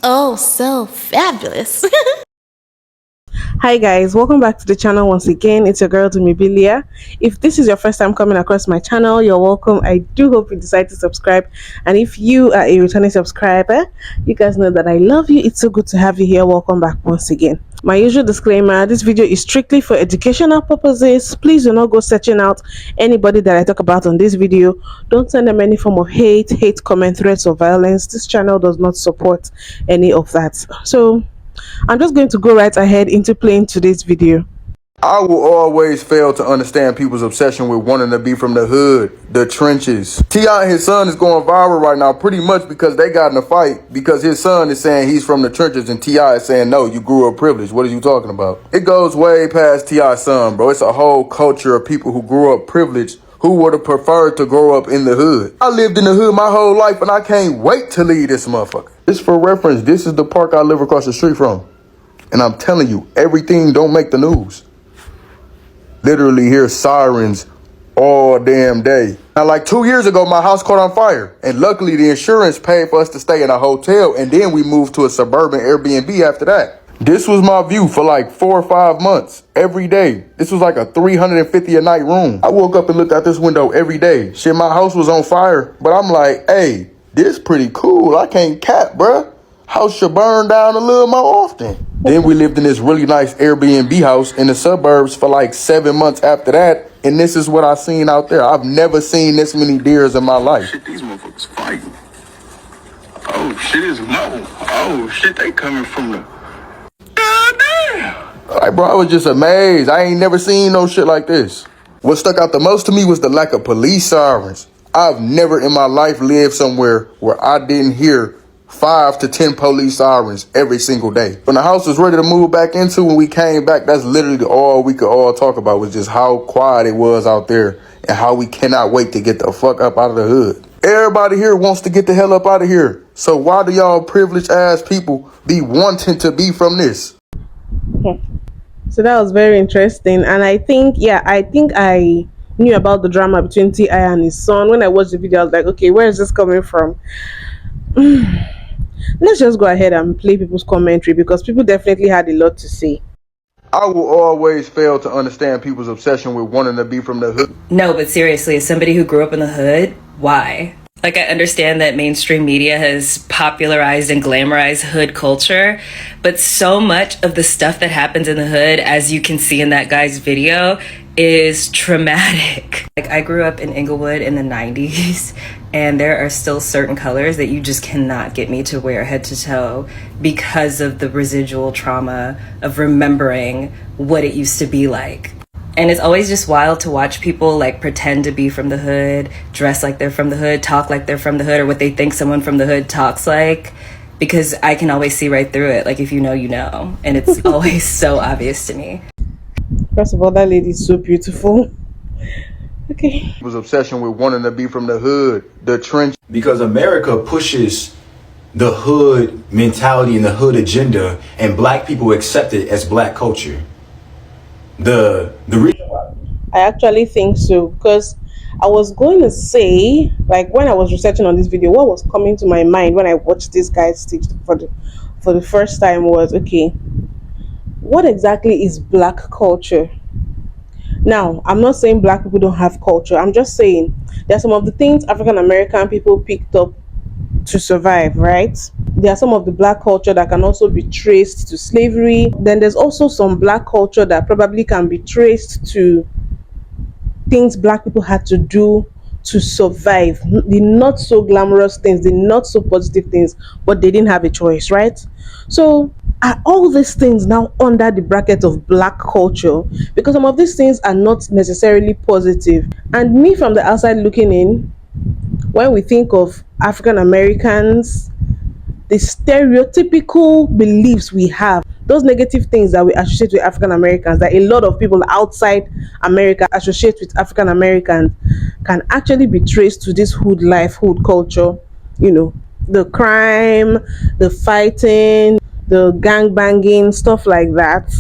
Oh, so fabulous. Hi guys, welcome back to the channel once again. It's your girl Dumebi. If this is your first time coming across my channel, you're welcome. I do hope you decide to subscribe, and if you are a returning subscriber, you guys know that I love you. It's so good to have you here. Welcome back once again. My usual disclaimer: this video is strictly for educational purposes. Please do not go searching out anybody that I talk about on this video. Don't send them any form of hate comment, threats, or violence. This channel does not support any of that. So I'm just going to go right ahead into playing today's video. I will always fail to understand people's obsession with wanting to be from the hood, the trenches. T.I. and his son is going viral right now pretty much because they got in a fight because his son is saying he's from the trenches and T.I. is saying, no, you grew up privileged. What are you talking about? It goes way past T.I.'s son, bro. It's a whole culture of people who grew up privileged who would have preferred to grow up in the hood. I lived in the hood my whole life and I can't wait to leave this motherfucker. Just for reference, this is the park I live across the street from. And I'm telling you, everything don't make the news. Literally hear sirens all damn day. Now, like 2 years ago, my house caught on fire. And luckily, the insurance paid for us to stay in a hotel. And then we moved to a suburban Airbnb after that. This was my view for like 4 or 5 months, every day. This was like a $350 a night room. I woke up and looked out this window every day. Shit, my house was on fire. But I'm like, hey, this pretty cool. I can't cap, bruh. House should burn down a little more often. Then we lived in this really nice Airbnb house in the suburbs for like 7 months after that. And this is what I seen out there. I've never seen this many deers in my life. Shit, these motherfuckers fighting. Oh, shit is low. Oh, shit, they coming from the... Goddamn. Like, bro, I was just amazed. I ain't never seen no shit like this. What stuck out the most to me was the lack of police sirens. I've never in my life lived somewhere where I didn't hear 5 to 10 police sirens every single day. When the house was ready to move back into, when we came back, that's literally all we could all talk about was just how quiet it was out there and how we cannot wait to get the fuck up out of the hood. Everybody here wants to get the hell up out of here. So why do y'all privileged ass people be wanting to be from this? So that was very interesting, and I think I knew about the drama between T.I. and his son. When I watched the video, I was like, okay, where is this coming from? Let's just go ahead and play people's commentary because people definitely had a lot to say. I will always fail to understand people's obsession with wanting to be from the hood. No, but seriously, as somebody who grew up in the hood, why? Like, I understand that mainstream media has popularized and glamorized hood culture, but so much of the stuff that happens in the hood, as you can see in that guy's video, is traumatic. Like, I grew up in Inglewood in the 90s, and there are still certain colors that you just cannot get me to wear head to toe because of the residual trauma of remembering what it used to be like. And it's always just wild to watch people like pretend to be from the hood, dress like they're from the hood, talk like they're from the hood, or what they think someone from the hood talks like, because I can always see right through it. Like, if you know, you know. And it's always so obvious to me. First of all, that lady is so beautiful. Okay. Was obsession with wanting to be from the hood, the trench. Because America pushes the hood mentality and the hood agenda, and black people accept it as black culture. The reason why I actually think so, because I was going to say, like, when I was researching on this video, what was coming to my mind when I watched this guy's teach for the first time was, okay, what exactly is black culture? Now, I'm not saying black people don't have culture. I'm just saying there are some of the things African American people picked up to survive, right? There are some of the black culture that can also be traced to slavery. Then there's also some black culture that probably can be traced to things black people had to do to survive, the not so glamorous things, the not so positive things, but they didn't have a choice, right? So are all these things now under the bracket of black culture? Because some of these things are not necessarily positive. And me from the outside looking in, when we think of African Americans, the stereotypical beliefs we have, those negative things that we associate with African Americans, that a lot of people outside America associate with African Americans, can actually be traced to this hood life, hood culture. You know, the crime, the fighting, the gang banging, stuff like that.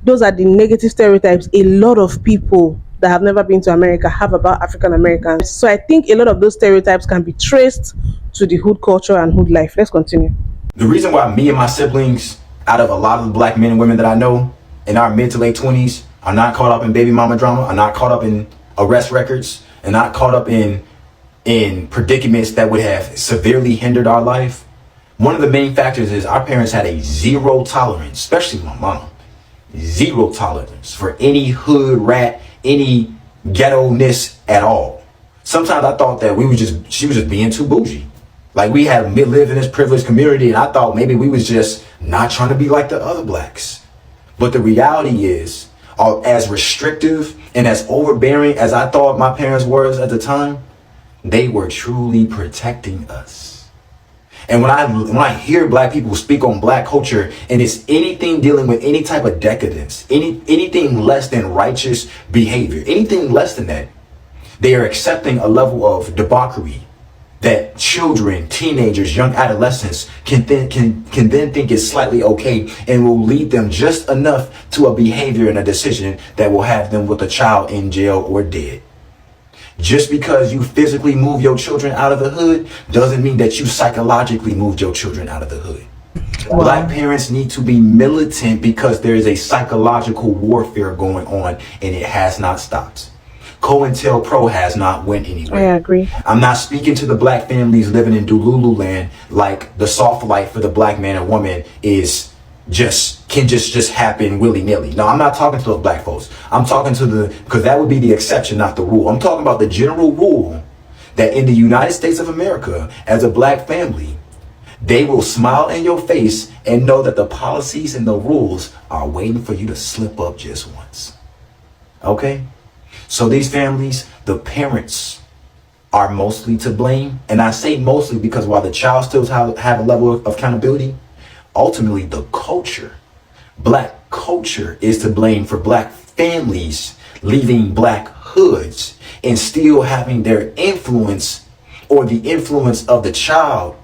Those are the negative stereotypes a lot of people that have never been to America have about African Americans. So I think a lot of those stereotypes can be traced to the hood culture and hood life. Let's continue. The reason why me and my siblings, out of a lot of the black men and women that I know in our mid to late 20s, are not caught up in baby mama drama, are not caught up in arrest records, and not caught up in predicaments that would have severely hindered our life. One of the main factors is our parents had a zero tolerance, especially my mom, zero tolerance for any hood rat, any ghetto-ness at all. Sometimes I thought that she was just being too bougie. Like we had lived in this privileged community, and I thought maybe we was just not trying to be like the other blacks. But the reality is, as restrictive and as overbearing as I thought my parents were at the time, they were truly protecting us. And when I hear black people speak on black culture, and it's anything dealing with any type of decadence, anything less than righteous behavior, anything less than that, they are accepting a level of debauchery that children, teenagers, young adolescents can then think is slightly okay, and will lead them just enough to a behavior and a decision that will have them with a child in jail or dead. Just because you physically move your children out of the hood doesn't mean that you psychologically moved your children out of the hood. Wow. Black parents need to be militant because there is a psychological warfare going on, and it has not stopped. COINTELPRO has not went anywhere. I agree. I'm not speaking to the black families living in Delulu land like the soft life for the black man and woman can just happen willy-nilly. No, I'm not talking to those black folks. I'm talking to because that would be the exception, not the rule. I'm talking about the general rule that in the United States of America, as a black family, they will smile in your face and know that the policies and the rules are waiting for you to slip up just once. Okay? So these families, the parents are mostly to blame. And I say mostly because while the child still have a level of accountability, ultimately the culture, black culture, is to blame for black families leaving black hoods and still having their influence, or the influence of the child,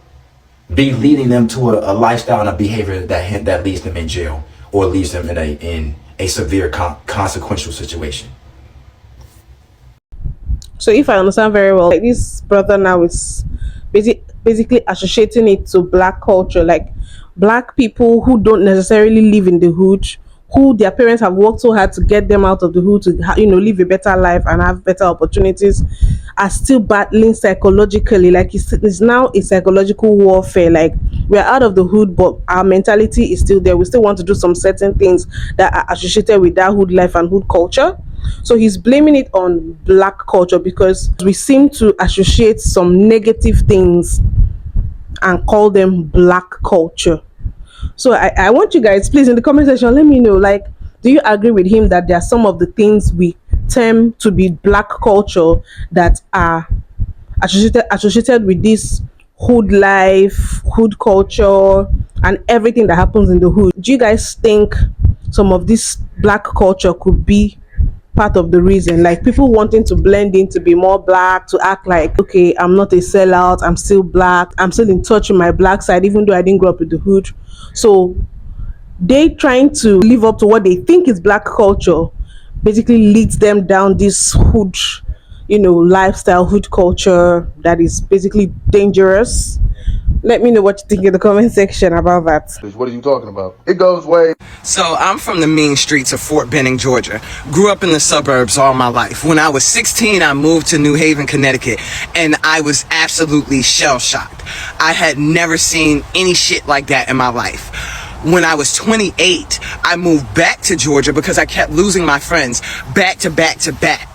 be leading them to a lifestyle and a behavior that leaves them in jail or leaves them in a severe consequential situation. So if I understand very well, like this brother now is basically associating it to black culture, like black people who don't necessarily live in the hood, who their parents have worked so hard to get them out of the hood to live a better life and have better opportunities, are still battling psychologically. Like it's now a psychological warfare. Like we're out of the hood, but our mentality is still there. We still want to do some certain things that are associated with that hood life and hood culture. So he's blaming it on black culture because we seem to associate some negative things and call them black culture. So I want you guys, please, in the comment section, let me know, like, do you agree with him that there are some of the things we term to be black culture that are associated with this hood life, hood culture, and everything that happens in the hood? Do you guys think some of this black culture could be part of the reason, like people wanting to blend in, to be more black, to act like, okay, I'm not a sellout, I'm still black, I'm still in touch with my black side even though I didn't grow up with the hood? So they trying to live up to what they think is black culture basically leads them down this hood lifestyle, hood culture that is basically dangerous. Let me know what you think in the comment section about that. What are you talking about? It goes way. So I'm from the mean streets of Fort Benning, Georgia. Grew up in the suburbs all my life. When I was 16, I moved to New Haven, Connecticut, and I was absolutely shell-shocked. I had never seen any shit like that in my life. When I was 28, I moved back to Georgia because I kept losing my friends back to back to back.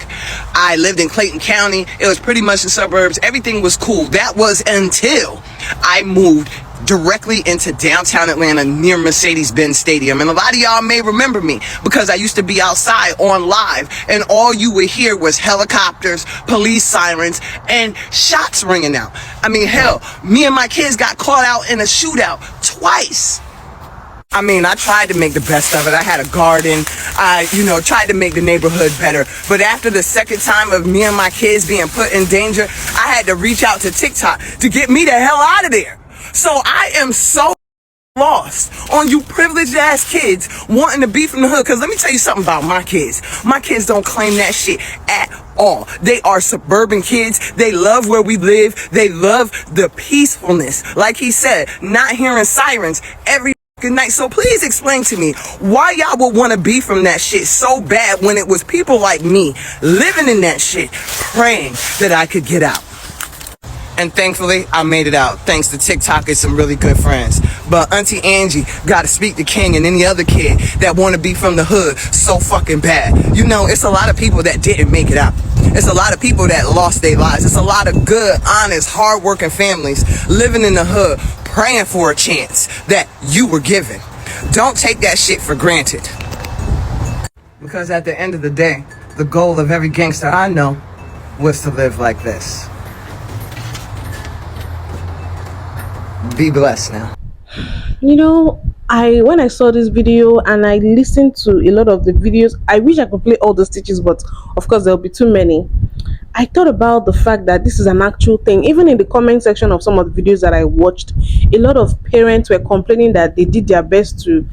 I lived in Clayton County. It was pretty much the suburbs. Everything was cool. That was until I moved directly into downtown Atlanta near Mercedes-Benz Stadium. And a lot of y'all may remember me because I used to be outside on live, and all you would hear was helicopters, police sirens, and shots ringing out. I mean, hell, me and my kids got caught out in a shootout twice. I mean, I tried to make the best of it. I had a garden. I, tried to make the neighborhood better. But after the second time of me and my kids being put in danger, I had to reach out to TikTok to get me the hell out of there. So I am so lost on you privileged ass kids wanting to be from the hood. Because let me tell you something about my kids. My kids don't claim that shit at all. They are suburban kids. They love where we live. They love the peacefulness. Like he said, not hearing sirens every night. So please explain to me why y'all would want to be from that shit so bad when it was people like me living in that shit praying that I could get out. And thankfully, I made it out thanks to TikTok and some really good friends. But Auntie Angie got to speak to King and any other kid that want to be from the hood so fucking bad. You know, it's a lot of people that didn't make it out. It's a lot of people that lost their lives. It's a lot of good, honest, hardworking families living in the hood praying for a chance that you were given. Don't take that shit for granted. Because at the end of the day, the goal of every gangster I know was to live like this. Be blessed now. You know, when I saw this video and I listened to a lot of the videos, I wish I could play all the stitches, but of course there'll be too many. I thought about the fact that this is an actual thing. Even in the comment section of some of the videos that I watched, a lot of parents were complaining that they did their best to,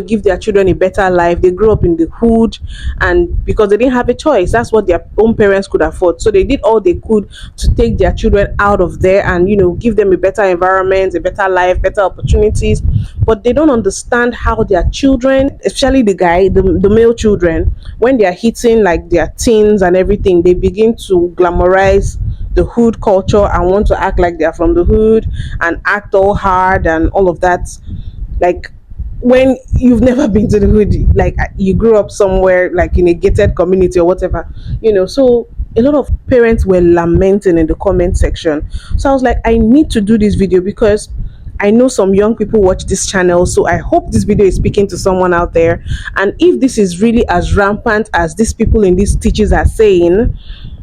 give their children a better life. They grew up in the hood, and because they didn't have a choice, that's what their own parents could afford. So they did all they could to take their children out of there and, give them a better environment, a better life, better opportunities. But they don't understand how their children, especially the male children, when they are hitting like their teens and everything, they begin to glamorize the hood culture and want to act like they're from the hood and act all hard and all of that. Like, when you've never been to the hood, like you grew up somewhere like in a gated community or whatever, so a lot of parents were lamenting in the comment section. So I was like, I need to do this video because I know some young people watch this channel, so I hope this video is speaking to someone out there. And if this is really as rampant as these people in these teachings are saying,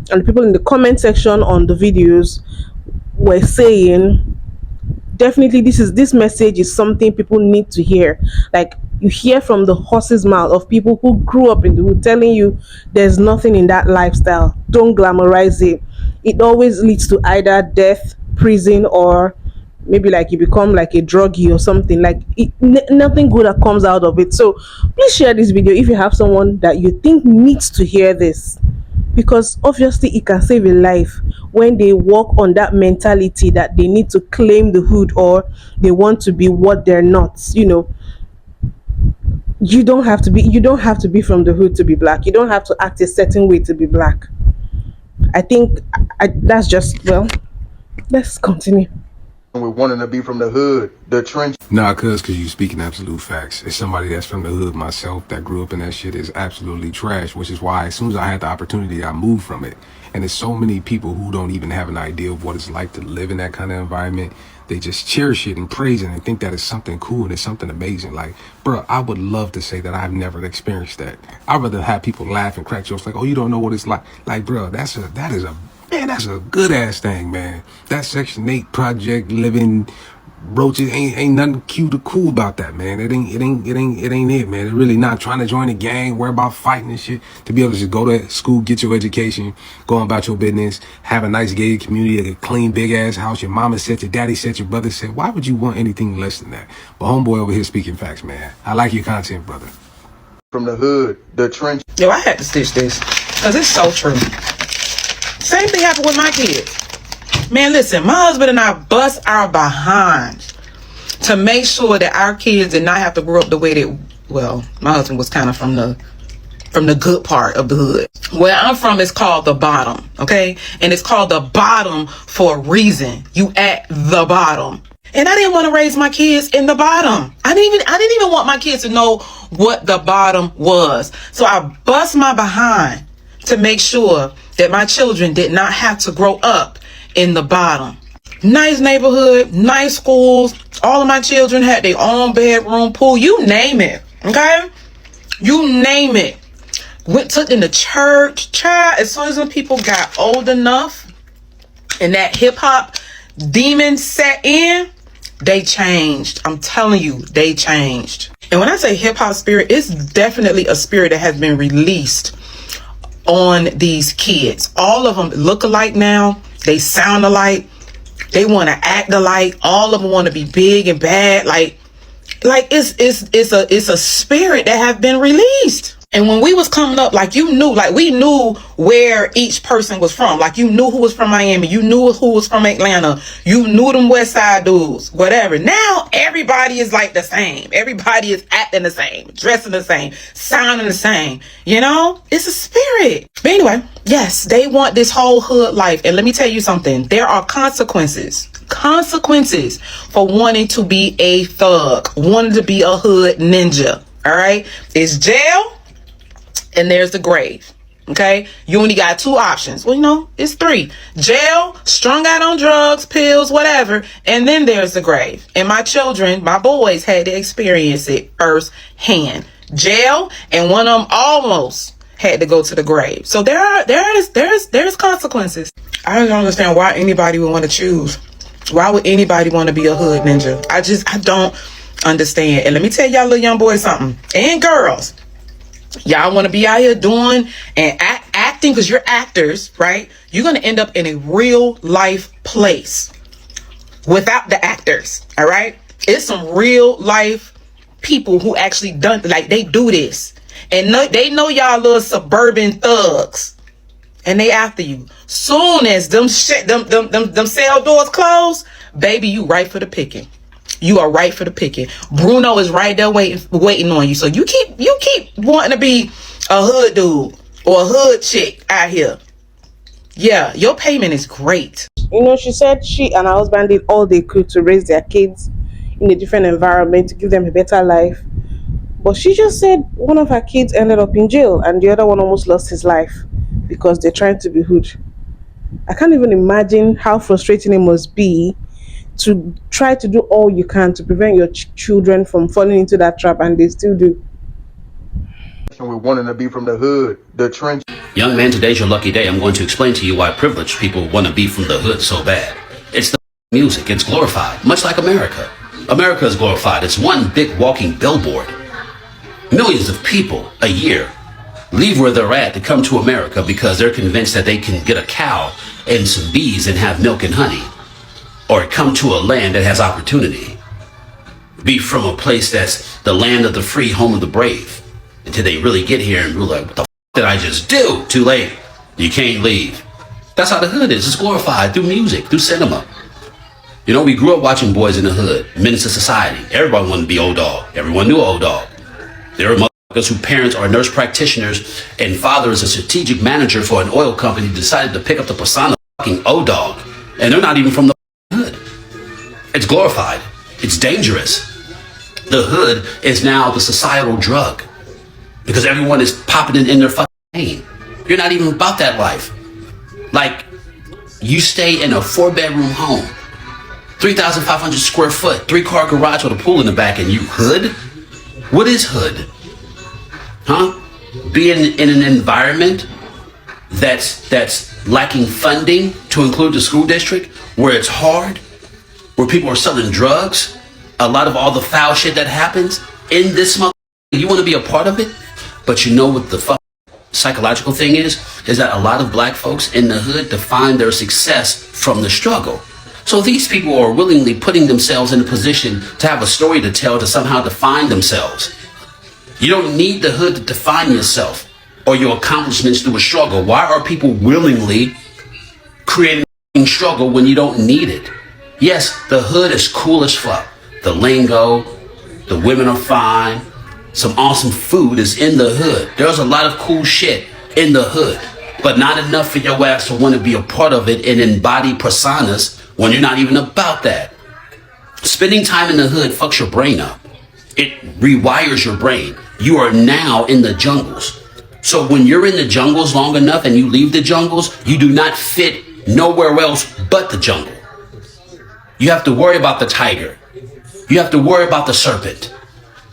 and the people in the comment section on the videos were saying, definitely this message is something people need to hear. Like, you hear from the horse's mouth of people who grew up in the hood telling you there's nothing in that lifestyle. Don't glamorize it. It always leads to either death, prison, or maybe like you become like a druggie or something. Like nothing good that comes out of it. So please share this video if you have someone that you think needs to hear this, because obviously it can save a life when they walk on that mentality that they need to claim the hood or they want to be what they're not. You don't have to be from the hood to be black. You don't have to act a certain way to be black. I think that's just, well, let's continue. With wanting to be from the hood, the trench. Nah, cause you speaking absolute facts. As somebody that's from the hood myself, that grew up in that shit, is absolutely trash, which is why as soon as I had the opportunity, I moved from it. And there's so many people who don't even have an idea of what it's like to live in that kind of environment. They just cherish it and praise it and think that it's something cool and it's something amazing. Like, bro, I would love to say that I've never experienced that. I'd rather have people laugh and crack jokes like, oh, you don't know what it's like. Like, bro, that's a good ass thing, man. That Section 8 project living roaches ain't nothing cute or cool about that, man. It ain't it, man. It's really not. Trying to join a gang, worry about fighting and shit. To be able to just go to school, get your education, go about your business, have a nice gated community, a clean big ass house. Your mama said, your daddy said, your brother said. Why would you want anything less than that? But homeboy over here speaking facts, man. I like your content, brother. From the hood, the trench. Yo, I had to stitch this because it's so true. Same thing happened with my kids. Man, listen, my husband and I bust our behinds to make sure that our kids did not have to grow up the way that, well, my husband was kind of from the good part of the hood. Where I'm from is called the bottom, okay? And it's called the bottom for a reason. You at the bottom. And I didn't want to raise my kids in the bottom. I didn't even want my kids to know what the bottom was. So I bust my behind to make sure that my children did not have to grow up in the bottom. Nice neighborhood, nice schools. All of my children had their own bedroom, pool, you name it, okay? You name it. Took in the church, child. As soon as the people got old enough and that hip hop demon set in, they changed. I'm telling you, they changed. And when I say hip hop spirit, it's definitely a spirit that has been released on these kids. All of them look alike now. They sound alike. They want to act alike. All of them want to be big and bad. Like, like it's a spirit that have been released. And when we was coming up, like you knew, like we knew where each person was from. Like you knew who was from Miami, you knew who was from Atlanta, you knew them West Side dudes, whatever. Now everybody is like the same. Everybody is acting the same, dressing the same, sounding the same. You know, it's a spirit. But anyway, yes, they want this whole hood life. And let me tell you something. There are consequences for wanting to be a thug, wanting to be a hood ninja. All right, it's jail. And there's the grave. Okay, you only got 2 options. Well, you know, it's 3: jail, strung out on drugs, pills, whatever, and then there's the grave. And my children, my boys, had to experience it firsthand. Jail, and one of them almost had to go to the grave. So there's consequences. I don't understand why anybody would want to choose. Why would anybody want to be a hood ninja? I don't understand. And let me tell y'all little young boys something, and girls. Y'all want to be out here doing and acting because you're actors, right? You're going to end up in a real life place without the actors, all right? It's some real life people who actually done, like they do this. And they know y'all little suburban thugs. And they after you. Soon as them cell doors close, baby, you right for the picking. You are right for the picking. Bruno is right there waiting on you. So you keep wanting to be a hood dude or a hood chick out here. Yeah, your payment is great. You know, she said she and her husband did all they could to raise their kids in a different environment, to give them a better life. But she just said one of her kids ended up in jail and the other one almost lost his life because they're trying to be hood. I can't even imagine how frustrating it must be to try to do all you can to prevent your children from falling into that trap, and they still do. We're wanting to be from the hood, the trench. Young man, today's your lucky day. I'm going to explain to you why privileged people want to be from the hood so bad. It's the music. It's glorified, much like America. America is glorified. It's one big walking billboard. Millions of people a year leave where they're at to come to America because they're convinced that they can get a cow and some bees and have milk and honey. Or come to a land that has opportunity. Be from a place that's the land of the free, home of the brave. Until they really get here and be like, what the f did I just do? Too late. You can't leave. That's how the hood is. It's glorified through music, through cinema. You know, we grew up watching Boys in the Hood, Menace to Society. Everybody wanted to be Old Dog. Everyone knew Old Dog. There were motherfuckers whose parents are nurse practitioners and father is a strategic manager for an oil company who decided to pick up the persona of fucking Old Dog. And they're not even from the hood. It's glorified. It's dangerous. The hood is now the societal drug because everyone is popping it in their fucking name. You're not even about that life. Like, you stay in a 4-bedroom home, 3,500 square foot, 3-car garage with a pool in the back, and you hood? What is hood? Huh? Being in an environment that's lacking funding to include the school district, where it's hard, where people are selling drugs, a lot of all the foul shit that happens in this mother. You want to be a part of it? But you know what the fuck psychological thing is that a lot of black folks in the hood define their success from the struggle. So these people are willingly putting themselves in a position to have a story to tell, to somehow define themselves. You don't need the hood to define yourself or your accomplishments through a struggle. Why are people willingly creating a struggle when you don't need it? Yes, the hood is cool as fuck. The lingo, the women are fine. Some awesome food is in the hood. There's a lot of cool shit in the hood, but not enough for your ass to want to be a part of it and embody personas when you're not even about that. Spending time in the hood fucks your brain up. It rewires your brain. You are now in the jungles. So when you're in the jungles long enough and you leave the jungles, you do not fit nowhere else but the jungle. You have to worry about the tiger. You have to worry about the serpent.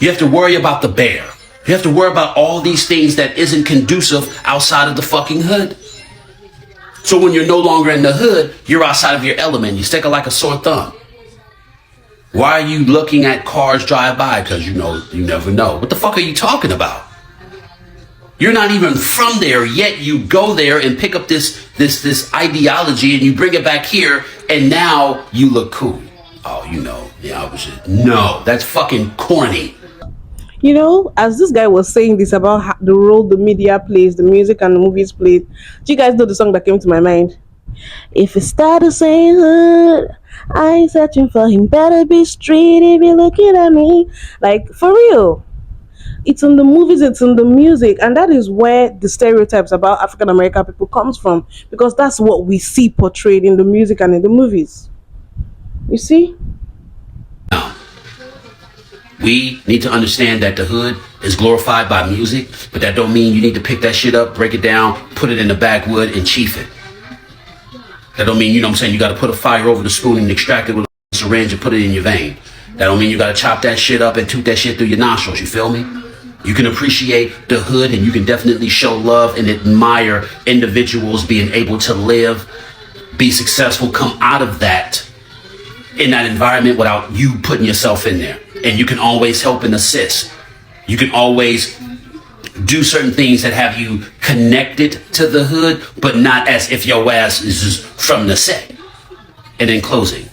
You have to worry about the bear. You have to worry about all these things that isn't conducive outside of the fucking hood. So when you're no longer in the hood, you're outside of your element. You stick it like a sore thumb. Why are you looking at cars drive by? Because you know, you never know. What the fuck are you talking about? You're not even from there, yet you go there and pick up this ideology and you bring it back here, and now you look cool. Oh, you know, the opposite. No, that's fucking corny. You know, as this guy was saying this about the role the media plays, the music and the movies played, do you guys know the song that came to my mind? If it started saying hood, I ain't searching for him, better be street if you're looking at me. Like, for real. It's in the movies, it's in the music, and that is where the stereotypes about African American people comes from, because that's what we see portrayed in the music and in the movies. You see? Now, we need to understand that the hood is glorified by music, but that don't mean you need to pick that shit up, break it down, put it in the backwood, and chief it. That don't mean, you know what I'm saying, you gotta put a fire over the spoon and extract it with a syringe and put it in your vein. That don't mean you gotta chop that shit up and toot that shit through your nostrils, you feel me? You can appreciate the hood, and you can definitely show love and admire individuals being able to live, be successful, come out of that in that environment without you putting yourself in there. And you can always help and assist. You can always do certain things that have you connected to the hood, but not as if your ass is just from the set. And in closing,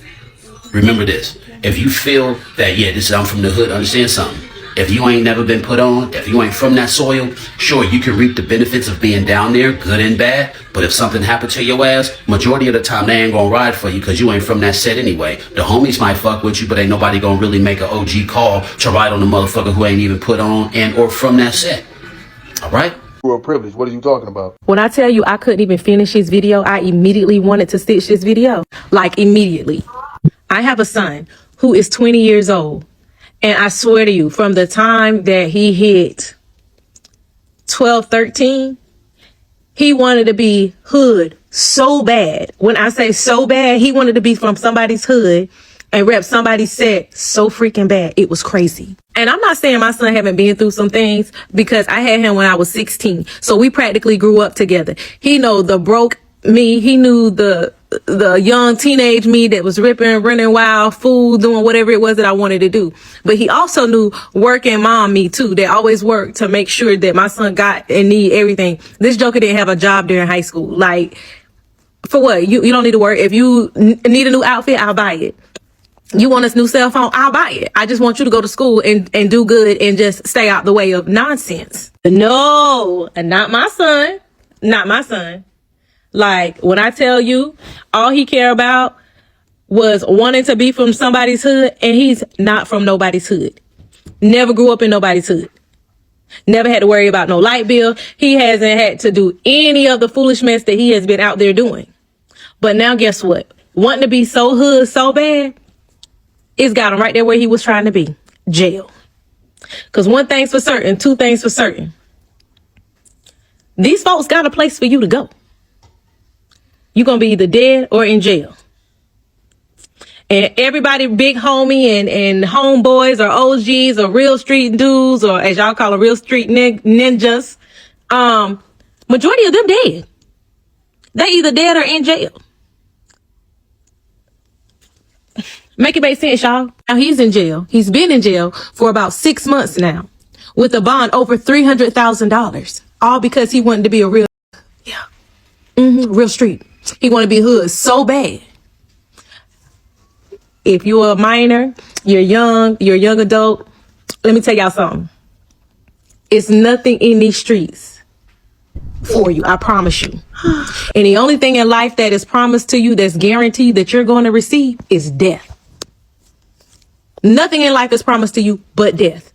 remember this. If you feel that, yeah, this is, I'm from the hood, understand something. If you ain't never been put on, if you ain't from that soil, sure, you can reap the benefits of being down there, good and bad. But if something happened to your ass, majority of the time they ain't gonna ride for you because you ain't from that set anyway. The homies might fuck with you, but ain't nobody gonna really make an OG call to ride on the motherfucker who ain't even put on and or from that set. All right? You're a privilege. What are you talking about? When I tell you I couldn't even finish his video, I immediately wanted to stitch this video. Like, immediately. I have a son who is 20 years old. And I swear to you, from the time that he hit 12, 13, he wanted to be hood so bad. When I say so bad, he wanted to be from somebody's hood and rep somebody's set so freaking bad. It was crazy. And I'm not saying my son haven't been through some things, because I had him when I was 16. So we practically grew up together. He know the broke me. He knew the young teenage me that was ripping, running wild, fool, doing whatever it was that I wanted to do. But he also knew working mom me too, that always worked to make sure that my son got and need everything. This joker didn't have a job during high school. Like, for what? You don't need to work. If you need a new outfit, I'll buy it. You want a new cell phone? I'll buy it. I just want you to go to school and do good and just stay out the way of nonsense. No, not my son. Not my son. Like, when I tell you, all he cared about was wanting to be from somebody's hood, and he's not from nobody's hood. Never grew up in nobody's hood. Never had to worry about no light bill. He hasn't had to do any of the foolish mess that he has been out there doing. But now guess what? Wanting to be so hood so bad, it's got him right there where he was trying to be. Jail. Because one thing's for certain, two things for certain. These folks got a place for you to go. You're going to be either dead or in jail. And everybody, big homie and homeboys or OGs or real street dudes, or as y'all call them, real street ninjas, majority of them dead. They either dead or in jail. Make it make sense, y'all. Now he's in jail. He's been in jail for about 6 months now, with a bond over $300,000, all because he wanted to be a real, real street. He want to be hood so bad. If you're a minor, you're young adult, let me tell y'all something. It's nothing in these streets for you, I promise you. And the only thing in life that is promised to you, that's guaranteed that you're going to receive, is death. Nothing in life is promised to you but death.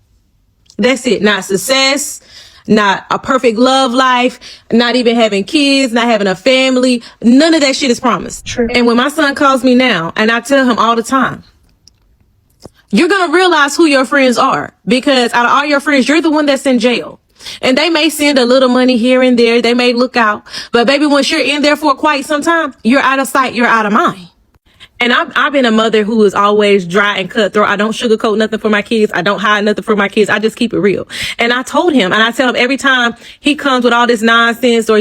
That's it. Not success, not a perfect love life, not even having kids, not having a family. None of that shit is promised. True. And when my son calls me now, and I tell him all the time, you're going to realize who your friends are, because out of all your friends, you're the one that's in jail. And they may send a little money here and there. They may look out. But baby, once you're in there for quite some time, you're out of sight, you're out of mind. And I've been a mother who is always dry and cutthroat. I don't sugarcoat nothing for my kids. I don't hide nothing for my kids. I just keep it real. And I told him, and I tell him every time he comes with all this nonsense or,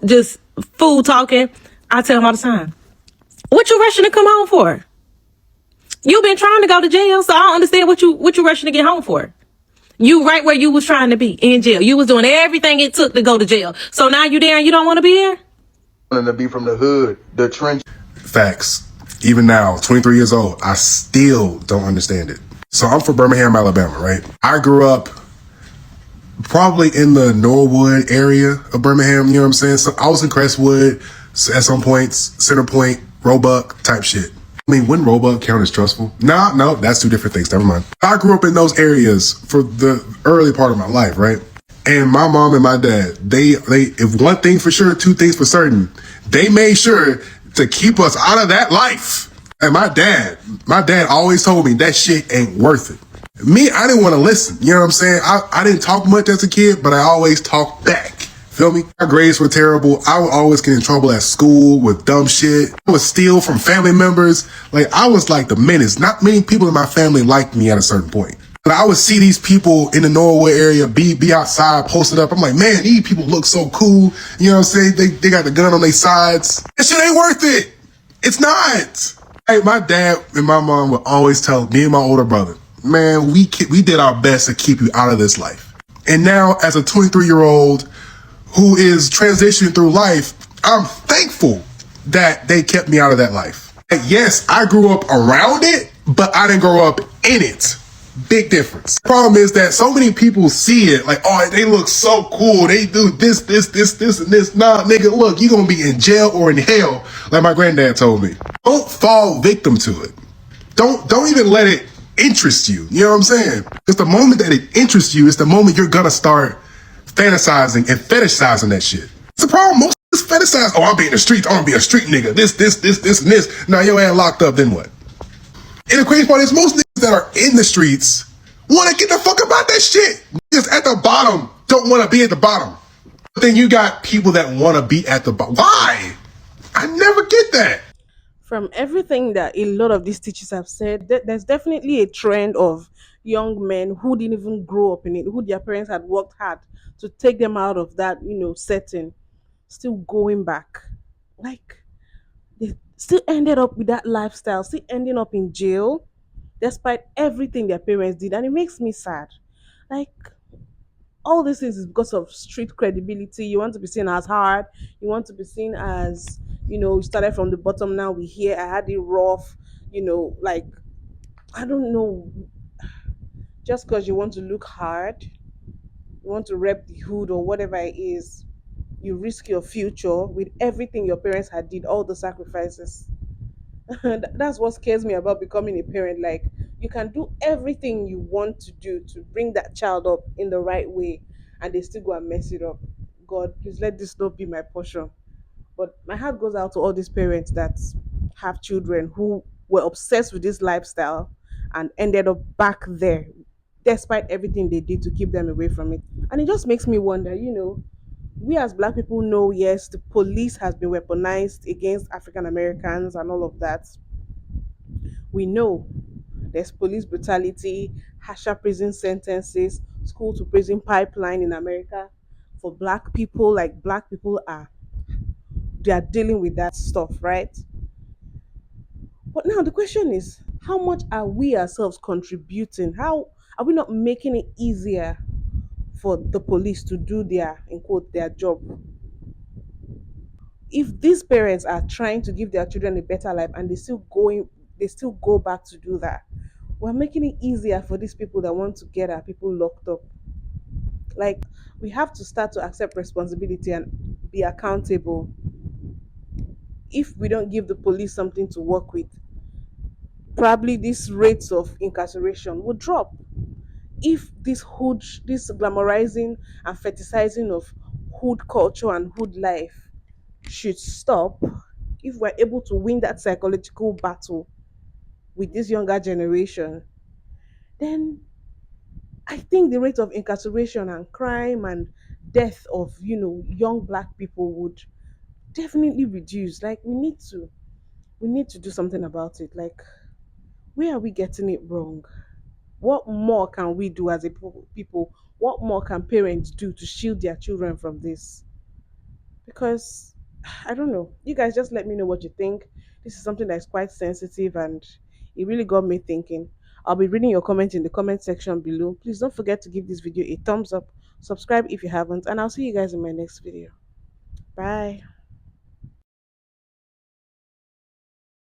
just fool talking, I tell him all the time, what you rushing to come home for? You've been trying to go to jail, so I don't understand what you rushing to get home for. You right where you was trying to be, in jail. You was doing everything it took to go to jail. So now you there and you don't want to be here? Wanting to be from the hood, the trench. Facts. Even now, 23 years old, I still don't understand it. So I'm from Birmingham, Alabama, right? I grew up probably in the Norwood area of Birmingham, you know what I'm saying? So I was in Crestwood at some points, Center Point, Roebuck type shit. I mean, wouldn't Roebuck count as trustful? No, that's two different things. Never mind. I grew up in those areas for the early part of my life, right? And my mom and my dad, they, if one thing for sure, two things for certain, they made sure to keep us out of that life. And my dad always told me that shit ain't worth it. Me, I didn't want to listen. You know what I'm saying? I didn't talk much as a kid, but I always talked back. Feel me? My grades were terrible. I would always get in trouble at school with dumb shit. I would steal from family members. Like, I was like the menace. Not many people in my family liked me at a certain point. But I would see these people in the Norwood area be outside, posted up. I'm like, man, these people look so cool. You know what I'm saying? They got the gun on their sides. That shit ain't worth it. It's not. Hey, my dad and my mom would always tell me and my older brother, man, we did our best to keep you out of this life. And now, as a 23-year-old who is transitioning through life, I'm thankful that they kept me out of that life. Like, yes, I grew up around it, but I didn't grow up in it. Big difference. The problem is that so many people see it like, oh, they look so cool. They do this, and this. Nah, nigga, look, you're going to be in jail or in hell, like my granddad told me. Don't fall victim to it. Don't even let it interest you. You know what I'm saying? Because the moment that it interests you is the moment you're going to start fantasizing and fetishizing that shit. It's the problem. Most of this fetishizing, oh, I'll be in the streets. I want to be a street nigga. This, and this. Now your ass locked up, then what? And the crazy part is most niggas that are in the streets want to get the fuck about that shit. Niggas at the bottom don't want to be at the bottom. But then you got people that want to be at the bottom. Why? I never get that. From everything that a lot of these teachers have said, there's definitely a trend of young men who didn't even grow up in it, who their parents had worked hard to take them out of that, setting, still going back. Like, they still ended up with that lifestyle, still ending up in jail, despite everything their parents did. And it makes me sad. Like, all these things is because of street credibility. You want to be seen as hard. You want to be seen as, you started from the bottom. Now we here. I had it rough. Like, I don't know. Just because you want to look hard, you want to rep the hood or whatever it is, you risk your future with everything your parents had did, all the sacrifices. That's what scares me about becoming a parent. Like, you can do everything you want to do to bring that child up in the right way, and they still go and mess it up. God, please let this not be my portion. But my heart goes out to all these parents that have children who were obsessed with this lifestyle and ended up back there despite everything they did to keep them away from it. And it just makes me wonder, we as black people know, yes, the police has been weaponized against African Americans and all of that. We know there's police brutality, harsher prison sentences, school to prison pipeline in America for black people. Like, black people they are dealing with that stuff, right? But now the question is, how much are we ourselves contributing? How are we not making it easier for the police to do their, in quote, their job? If these parents are trying to give their children a better life and they still go back to do that, we're making it easier for these people that want to get our people locked up. Like, we have to start to accept responsibility and be accountable. If we don't give the police something to work with, probably these rates of incarceration will drop. If this glamorizing and fetishizing of hood culture and hood life should stop, if we're able to win that psychological battle with this younger generation, then I think the rate of incarceration and crime and death of young black people would definitely reduce. Like, we need to do something about it. Like, where are we getting it wrong? What more can we do as a people? What more can parents do to shield their children from this? Because I don't know. You guys just let me know what you think. This is something that's quite sensitive and it really got me thinking. I'll be reading your comments in the comment section below. Please don't forget to give this video a thumbs up, subscribe if you haven't, and I'll see you guys in my next video. Bye.